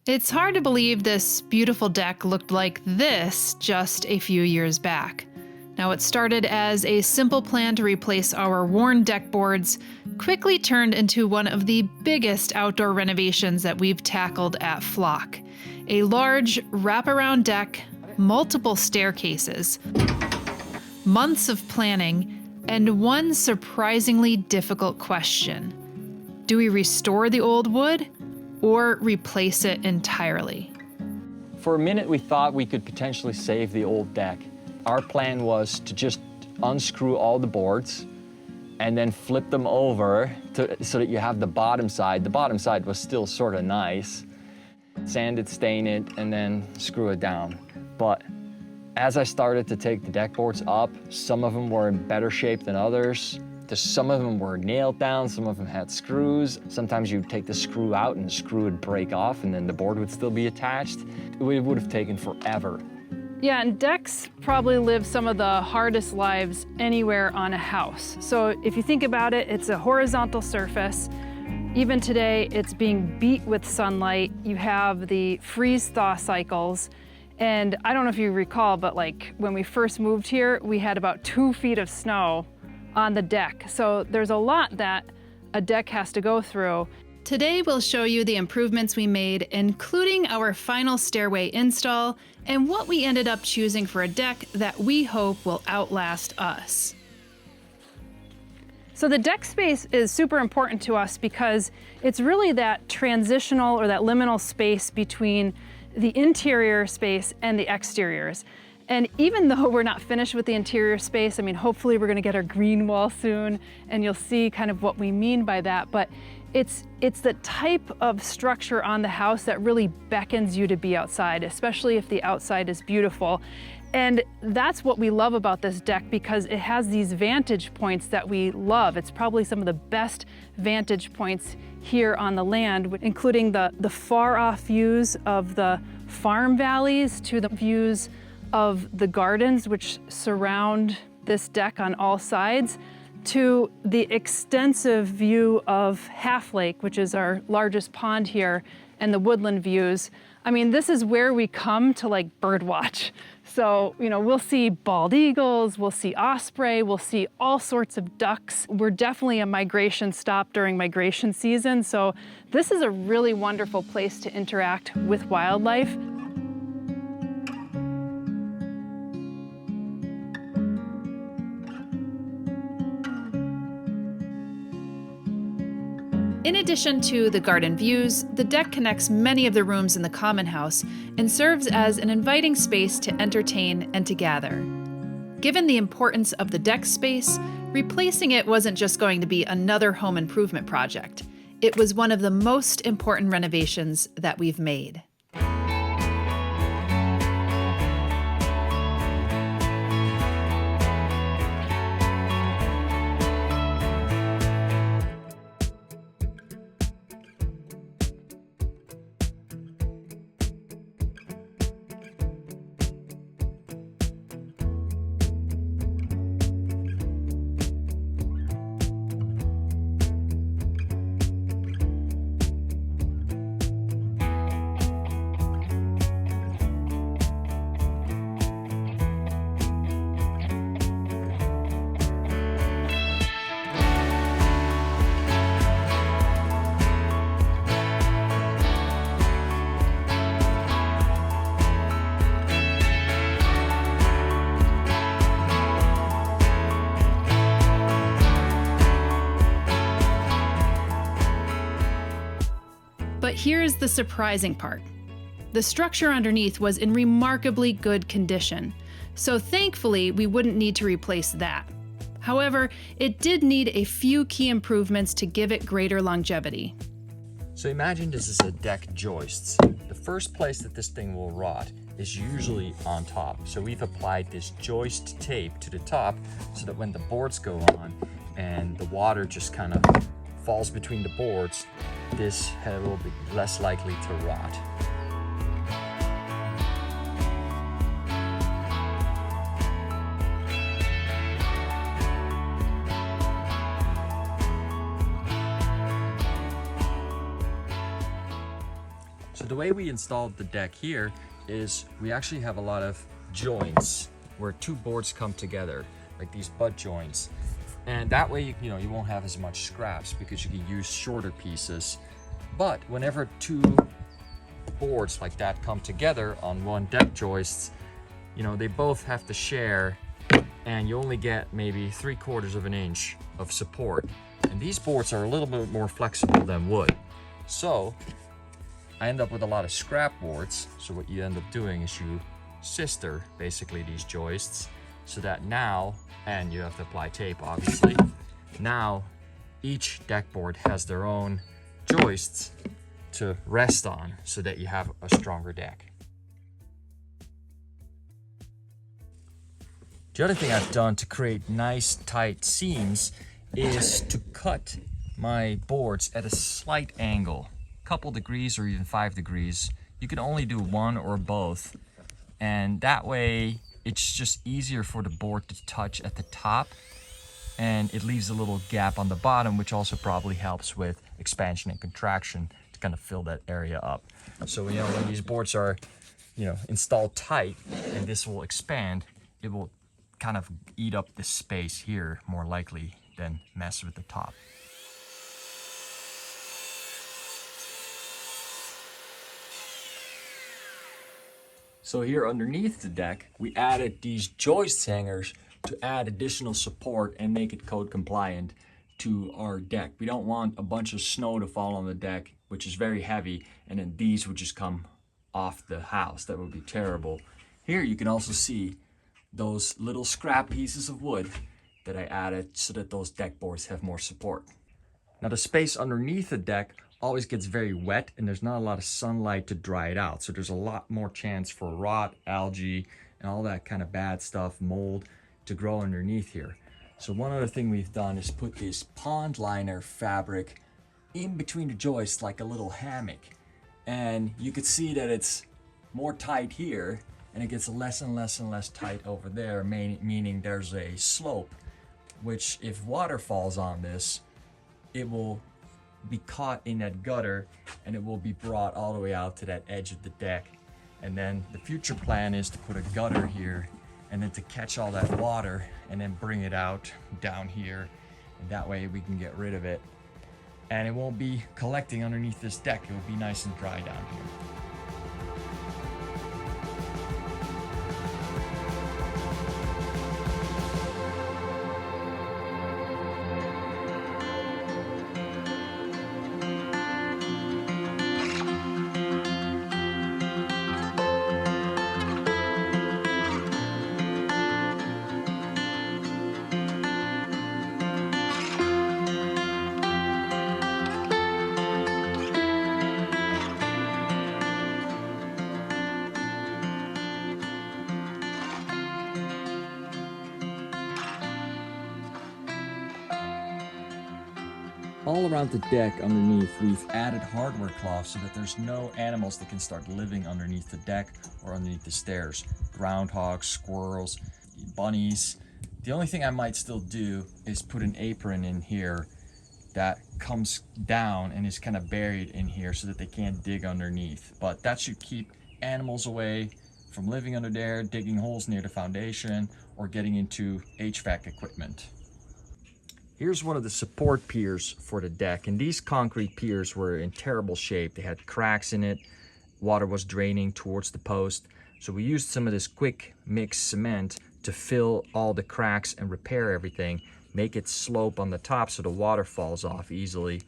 It's hard to believe this beautiful deck looked like this just a few years back. Now, it started as a simple plan to replace our worn deck boards, quickly turned into one of the biggest outdoor renovations that we've tackled at Flock. A large wraparound deck, multiple staircases, months of planning, and one surprisingly difficult question. Do we restore the old wood or replace it entirely? For a minute, we thought we could potentially save the old deck. Our plan was to just unscrew all the boards and then flip them over so that you have the bottom side. The bottom side was still sort of nice. Sand it, stain it, and then screw it down. But as I started to take the deck boards up, some of them were in better shape than others. Some of them were nailed down, some of them had screws. Sometimes you'd take the screw out and the screw would break off and then the board would still be attached. It would have taken forever. Yeah, and decks probably live some of the hardest lives anywhere on a house. So if you think about it, it's a horizontal surface. Even today, it's being beat with sunlight. You have the freeze-thaw cycles. And I don't know if you recall, but like when we first moved here, we had about 2 feet of snow on the deck. So there's a lot that a deck has to go through. Today, we'll show you the improvements we made, including our final stairway install and what we ended up choosing for a deck that we hope will outlast us. So the deck space is super important to us because it's really that transitional or that liminal space between the interior space and the exteriors. And even though we're not finished with the interior space, I mean, hopefully we're gonna get our green wall soon and you'll see kind of what we mean by that, but it's the type of structure on the house that really beckons you to be outside, especially if the outside is beautiful. And that's what we love about this deck because it has these vantage points that we love. It's probably some of the best vantage points here on the land, including the far off views of the farm valleys to the views of the gardens which surround this deck on all sides, to the extensive view of Half Lake, which is our largest pond here, and the woodland views. I mean, this is where we come to like birdwatch. So, you know, we'll see bald eagles, we'll see osprey, we'll see all sorts of ducks. We're definitely a migration stop during migration season. So this is a really wonderful place to interact with wildlife. In addition to the garden views, the deck connects many of the rooms in the common house and serves as an inviting space to entertain and to gather. Given the importance of the deck space, replacing it wasn't just going to be another home improvement project. It was one of the most important renovations that we've made. But here's the surprising part. The structure underneath was in remarkably good condition, so thankfully we wouldn't need to replace that. However, it did need a few key improvements to give it greater longevity. So imagine this is a deck joists. The first place that this thing will rot is usually on top. So we've applied this joist tape to the top so that when the boards go on and the water just kind of falls between the boards, this head will be less likely to rot. So the way we installed the deck here is we actually have a lot of joints where two boards come together, like these butt joints. And that way, you know, you won't have as much scraps because you can use shorter pieces. But whenever two boards like that come together on one deck joists, you know, they both have to share, and you only get maybe 3/4 of an inch of support. And these boards are a little bit more flexible than wood. So I end up with a lot of scrap boards. So what you end up doing is you sister basically these joists, so that now, and you have to apply tape obviously, now each deck board has their own joists to rest on so that you have a stronger deck. The other thing I've done to create nice tight seams is to cut my boards at a slight angle, a couple degrees or even 5 degrees. You can only do one or both, and that way it's just easier for the board to touch at the top, and it leaves a little gap on the bottom, which also probably helps with expansion and contraction to kind of fill that area up. So, you know, when these boards are, you know, installed tight and this will expand, it will kind of eat up the space here more likely than mess with the top. So here underneath the deck, we added these joist hangers to add additional support and make it code compliant to our deck. We don't want a bunch of snow to fall on the deck, which is very heavy, and then these would just come off the house. That would be terrible. Here you can also see those little scrap pieces of wood that I added so that those deck boards have more support. Now the space underneath the deck always gets very wet, and there's not a lot of sunlight to dry it out. So there's a lot more chance for rot, algae, and all that kind of bad stuff, mold, to grow underneath here. So one other thing we've done is put this pond liner fabric in between the joists like a little hammock. And you could see that it's more tight here, and it gets less and less and less tight over there, meaning there's a slope, which if water falls on this, it will be caught in that gutter and it will be brought all the way out to that edge of the deck. And then the future plan is to put a gutter here and then to catch all that water and then bring it out down here, and that way we can get rid of it and it won't be collecting underneath this deck. It will be nice and dry down here. All around the deck underneath, we've added hardware cloth so that there's no animals that can start living underneath the deck or underneath the stairs. Groundhogs, squirrels, bunnies. The only thing I might still do is put an apron in here that comes down and is kind of buried in here so that they can't dig underneath. But that should keep animals away from living under there, digging holes near the foundation, or getting into HVAC equipment. Here's one of the support piers for the deck, and these concrete piers were in terrible shape. They had cracks in it, water was draining towards the post, so we used some of this quick mix cement to fill all the cracks and repair everything, make it slope on the top so the water falls off easily.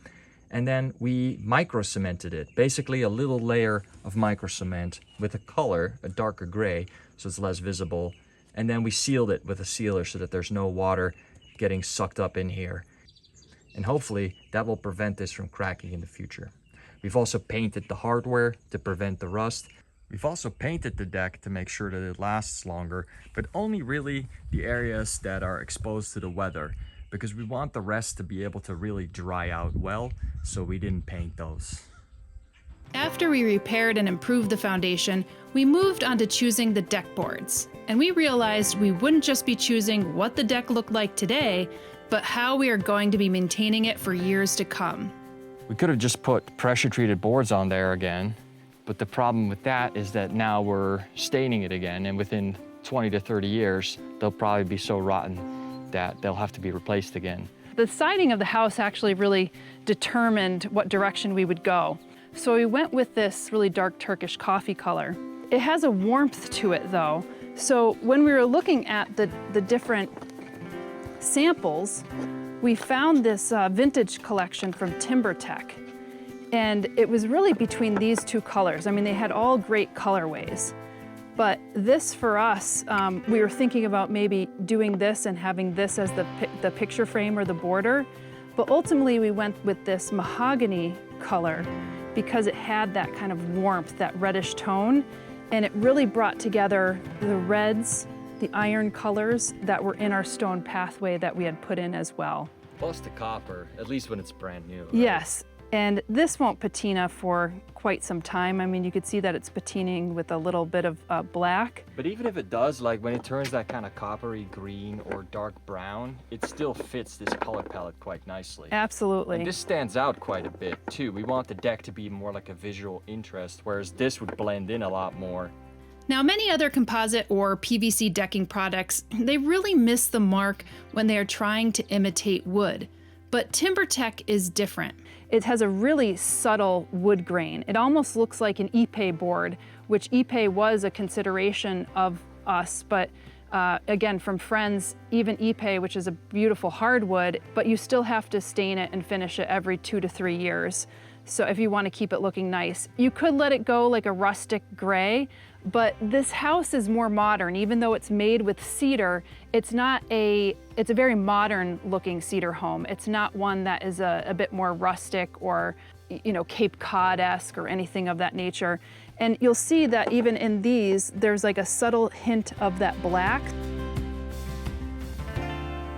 And then we micro cemented it, basically a little layer of micro cement with a color, a darker gray, so it's less visible. And then we sealed it with a sealer so that there's no water getting sucked up in here, and hopefully that will prevent this from cracking in the future. We've also painted the hardware to prevent the rust. We've also painted the deck to make sure that it lasts longer, but only really the areas that are exposed to the weather, because we want the rest to be able to really dry out well, so we didn't paint those. After we repaired and improved the foundation, we moved on to choosing the deck boards. And we realized we wouldn't just be choosing what the deck looked like today, but how we are going to be maintaining it for years to come. We could have just put pressure treated boards on there again But the problem with that is that now we're staining it again, and within 20 to 30 years, they'll probably be so rotten that they'll have to be replaced again. The siding of the house actually really determined what direction we would go. So we went with this really dark Turkish coffee color. It has a warmth to it though. So when we were looking at the different samples, we found this vintage collection from TimberTech. And it was really between these two colors. I mean, they had all great colorways. But this for us, we were thinking about maybe doing this and having this as the picture frame or the border. But ultimately we went with this mahogany color because it had that kind of warmth, that reddish tone. And it really brought together the reds, the iron colors that were in our stone pathway that we had put in as well. Plus the copper, at least when it's brand new. Right? Yes, and this won't patina for quite some time. I mean, you could see that it's patining with a little bit of black. But even if it does, like when it turns that kind of coppery green or dark brown, it still fits this color palette quite nicely. Absolutely. And this stands out quite a bit too. We want the deck to be more like a visual interest, whereas this would blend in a lot more. Now, many other composite or PVC decking products, they really miss the mark when they are trying to imitate wood. But TimberTech is different. It has a really subtle wood grain. It almost looks like an Ipe board, which Ipe was a consideration of us, but again, from friends, even Ipe, which is a beautiful hardwood, but you still have to stain it and finish it every 2 to 3 years. So if you want to keep it looking nice, you could let it go like a rustic gray, but this house is more modern. Even though it's made with cedar, it's a very modern looking cedar home. It's not one that is a bit more rustic or, you know, Cape Cod-esque or anything of that nature. And you'll see that even in these, there's like a subtle hint of that black.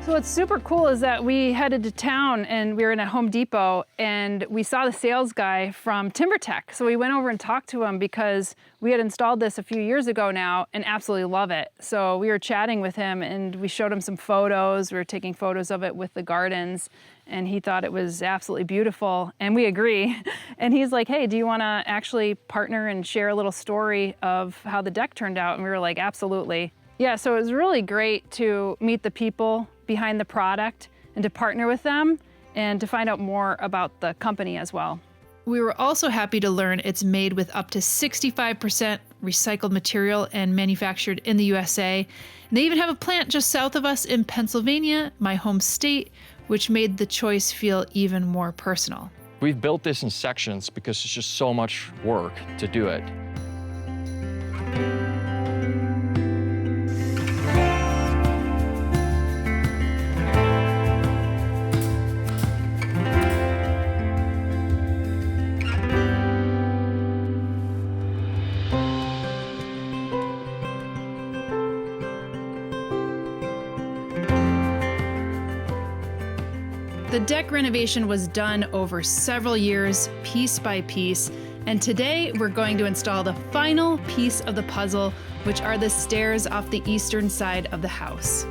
So what's super cool is that we headed to town and we were in a Home Depot and we saw the sales guy from TimberTech. So we went over and talked to him because we had installed this a few years ago now and absolutely love it. So we were chatting with him and we showed him some photos. We were taking photos of it with the gardens and he thought it was absolutely beautiful and we agree. And he's like, hey, do you want to actually partner and share a little story of how the deck turned out? And we were like, absolutely. Yeah, so it was really great to meet the people behind the product and to partner with them and to find out more about the company as well. We were also happy to learn it's made with up to 65% recycled material and manufactured in the USA. And they even have a plant just south of us in Pennsylvania, my home state, which made the choice feel even more personal. We've built this in sections because it's just so much work to do it. The deck renovation was done over several years, piece by piece, and today we're going to install the final piece of the puzzle, which are the stairs off the eastern side of the house.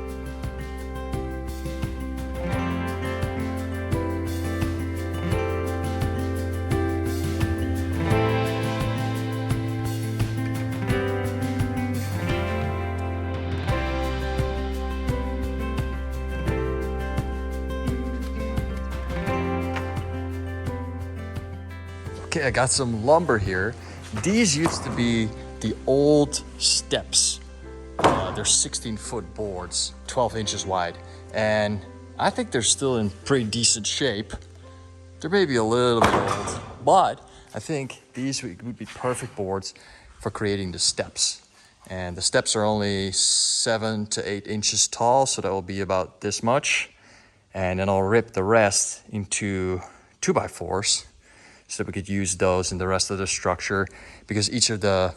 Okay, I got some lumber here. These used to be the old steps. They're 16-foot boards, 12 inches wide. And I think they're still in pretty decent shape. They're maybe a little bit old, but I think these would be perfect boards for creating the steps. And the steps are only 7 to 8 inches tall, so that will be about this much. And then I'll rip the rest into 2x4s. So that we could use those in the rest of the structure, because each of the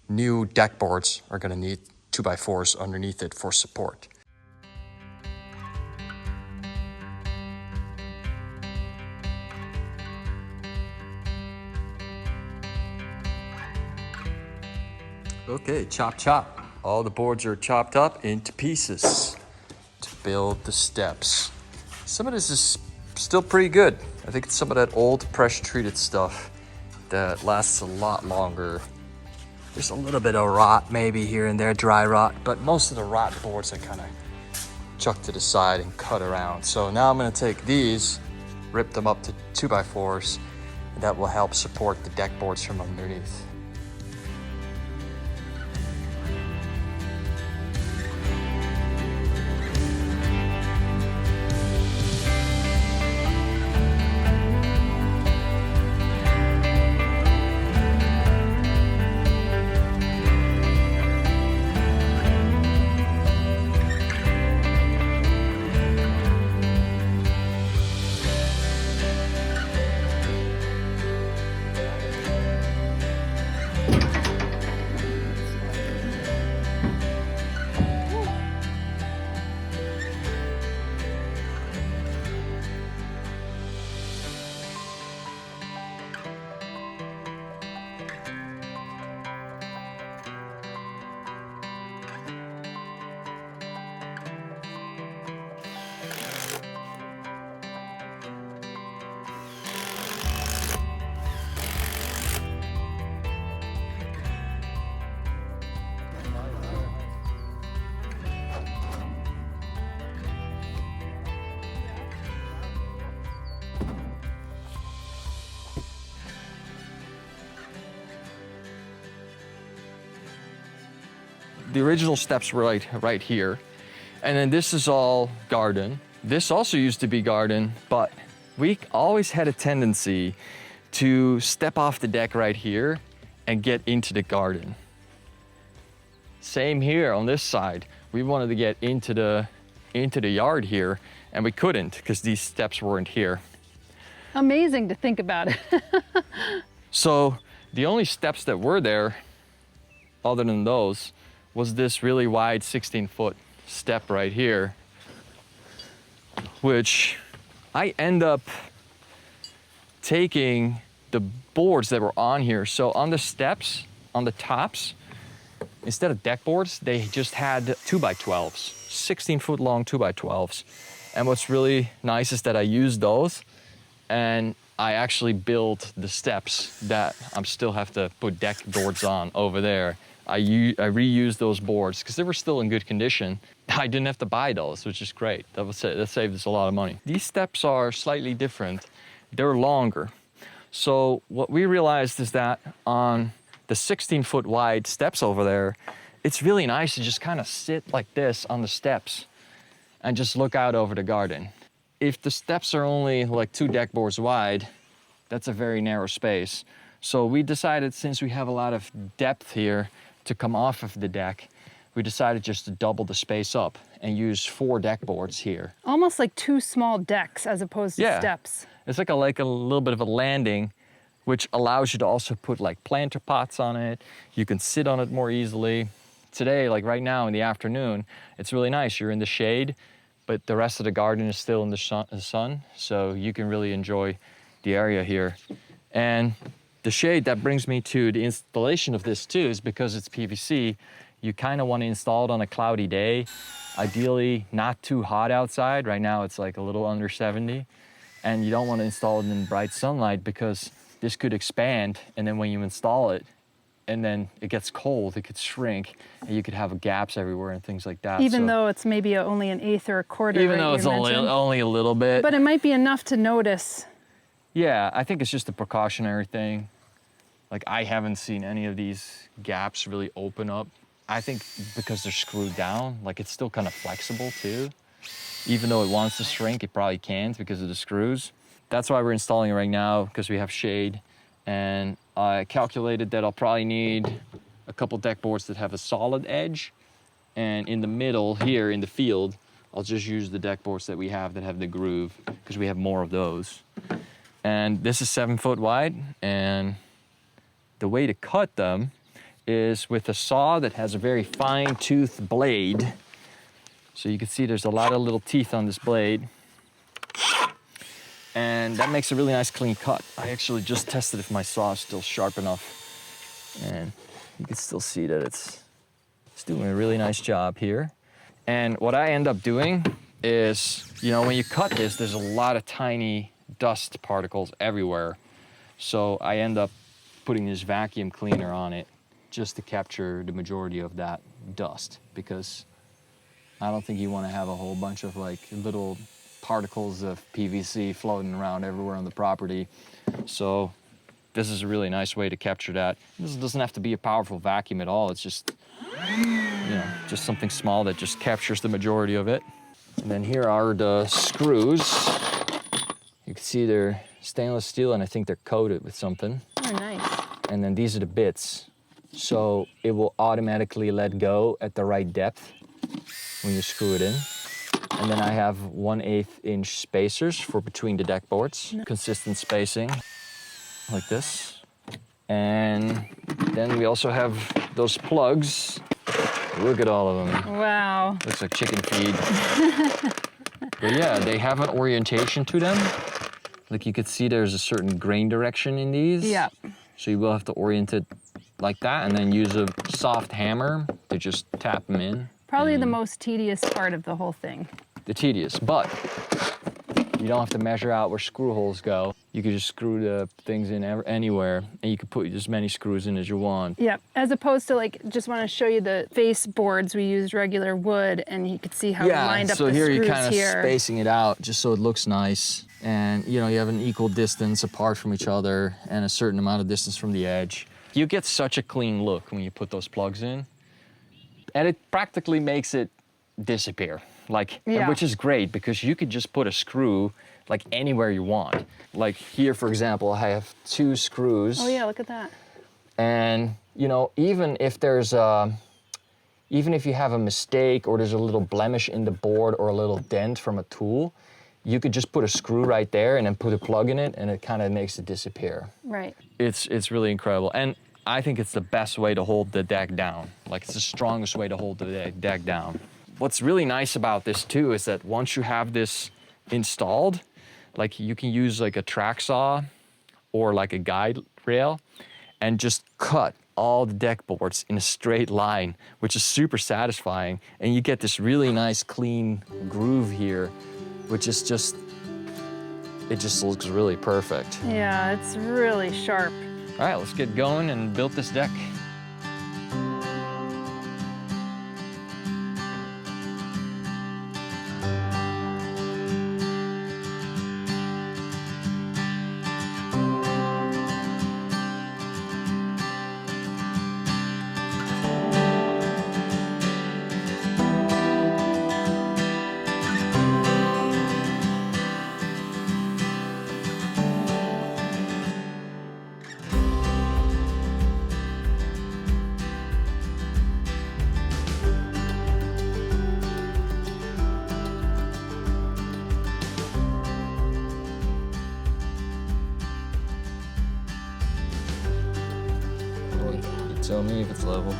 new deck boards are going to need 2x4s underneath it for support. Okay, chop chop. All the boards are chopped up into pieces to build the steps. Some of this is still pretty good. I think it's some of that old pressure treated stuff that lasts a lot longer. There's a little bit of rot maybe here and there, dry rot, but most of the rot boards are kind of chucked to the side and cut around. So now I'm gonna take these, rip them up to 2x4s, and that will help support the deck boards from underneath. The original steps were right here. And then this is all garden. This also used to be garden, but we always had a tendency to step off the deck right here and get into the garden. Same here on this side. We wanted to get into the yard here, and we couldn't because these steps weren't here. Amazing to think about it. So the only steps that were there, other than those, was this really wide 16-foot step right here, which I end up taking the boards that were on here. So on the steps, on the tops, instead of deck boards, they just had 2x12s, 16-foot long 2x12s. And what's really nice is that I used those, and I actually built the steps that I still have to put deck boards on over there. I reused those boards because they were still in good condition. I didn't have to buy those, which is great. That saved us a lot of money. These steps are slightly different. They're longer. So what we realized is that on the 16-foot wide steps over there, it's really nice to just kind of sit like this on the steps and just look out over the garden. If the steps are only like 2 deck boards wide, that's a very narrow space. So we decided, since we have a lot of depth here to come off of the deck, we decided just to double the space up and use 4 deck boards here. Almost like 2 small decks as opposed to steps. It's like a little bit of a landing, which allows you to also put like planter pots on it. You can sit on it more easily. Today, like right now in the afternoon, it's really nice. You're in the shade, but the rest of the garden is still in the sun, so you can really enjoy the area here. And the shade, that brings me to the installation of this too, is because it's PVC, you kind of want to install it on a cloudy day. Ideally, not too hot outside. Right now it's like a little under 70. And you don't want to install it in bright sunlight because this could expand, and then when you install it, and then it gets cold, it could shrink, and you could have gaps everywhere and things like that. Even though it's maybe only an eighth or a quarter. Even though it's only a little bit. But it might be enough to notice. Yeah, I think it's just a precautionary thing. Like, I haven't seen any of these gaps really open up. I think because they're screwed down, like it's still kind of flexible too. Even though it wants to shrink, it probably can't because of the screws. That's why we're installing it right now, because we have shade. And I calculated that I'll probably need a couple deck boards that have a solid edge. And in the middle here in the field, I'll just use the deck boards that we have that have the groove, because we have more of those. And this is 7 foot wide, and the way to cut them is with a saw that has a very fine tooth blade. So you can see there's a lot of little teeth on this blade. And that makes a really nice clean cut. I actually just tested if my saw is still sharp enough. And you can still see that it's doing a really nice job here. And what I end up doing is, you know, when you cut this, there's a lot of tiny dust particles everywhere. So I end up putting this vacuum cleaner on it just to capture the majority of that dust, because I don't think you want to have a whole bunch of like little particles of PVC floating around everywhere on the property. So this is a really nice way to capture that. This doesn't have to be a powerful vacuum at all. It's just, you know, just something small that just captures the majority of it. And then here are the screws. You can see they're stainless steel, and I think they're coated with something. Oh, nice. And then these are the bits. So it will automatically let go at the right depth when you screw it in. And then I have 1/8 inch spacers for between the deck boards. Consistent spacing, like this. And then we also have those plugs. Look at all of them. Wow. Looks like chicken feed. But yeah, they have an orientation to them. Like you could see there's a certain grain direction in these. Yeah. So you will have to orient it like that and then use a soft hammer to just tap them in. Probably the most tedious part of the whole thing. The tedious, but you don't have to measure out where screw holes go. You can just screw the things in anywhere, and you can put as many screws in as you want. Yeah, as opposed to like, just want to show you the face boards. We used regular wood, and you could see how we lined up the screws here. So here you're kind of spacing it out just so it looks nice. And you know, you have an equal distance apart from each other and a certain amount of distance from the edge. You get such a clean look when you put those plugs in. And it practically makes it disappear. Like, which is great because you could just put a screw like anywhere you want. Like here, for example, I have 2 screws. Oh yeah, look at that. And you know, even if you have a mistake or there's a little blemish in the board or a little dent from a tool, you could just put a screw right there and then put a plug in it, and it kind of makes it disappear. Right. It's really incredible. And I think it's the best way to hold the deck down. Like it's the strongest way to hold the deck down. What's really nice about this too is that once you have this installed, like you can use like a track saw or like a guide rail and just cut all the deck boards in a straight line, which is super satisfying. And you get this really nice clean groove here, which is just, it just looks really perfect. Yeah, it's really sharp. All right, let's get going and build this deck. Tell me if it's level.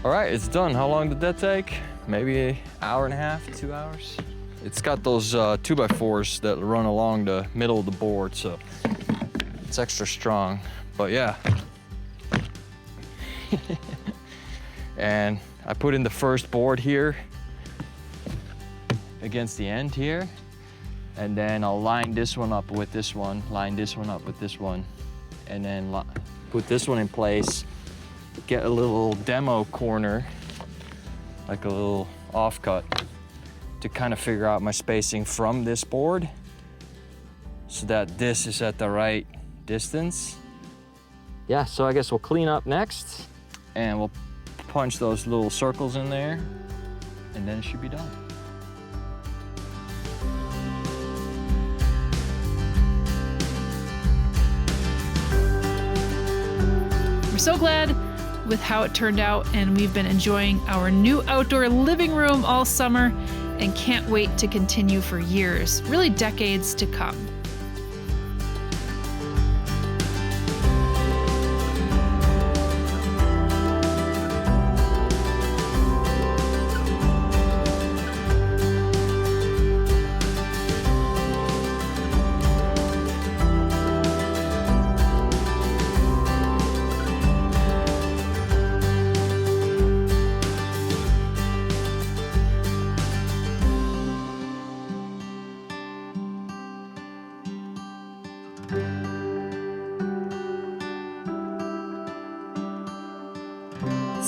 All right, it's done. How long did that take? Maybe an hour and a half, 2 hours? It's got those 2x4s that run along the middle of the board, so it's extra strong. But yeah. And I put in the first board here against the end here. And then I'll line this one up with this one, line this one up with this one, and then put this one in place, get a little demo corner, like a little offcut, to kind of figure out my spacing from this board so that this is at the right distance. Yeah, so I guess we'll clean up next and we'll punch those little circles in there, and then it should be done. So glad with how it turned out, and we've been enjoying our new outdoor living room all summer and can't wait to continue for years, really decades to come.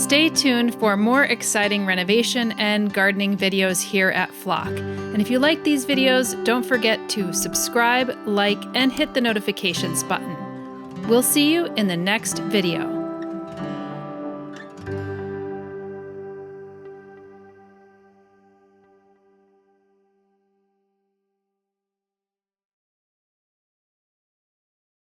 Stay tuned for more exciting renovation and gardening videos here at Flock. And if you like these videos, don't forget to subscribe, like, and hit the notifications button. We'll see you in the next video.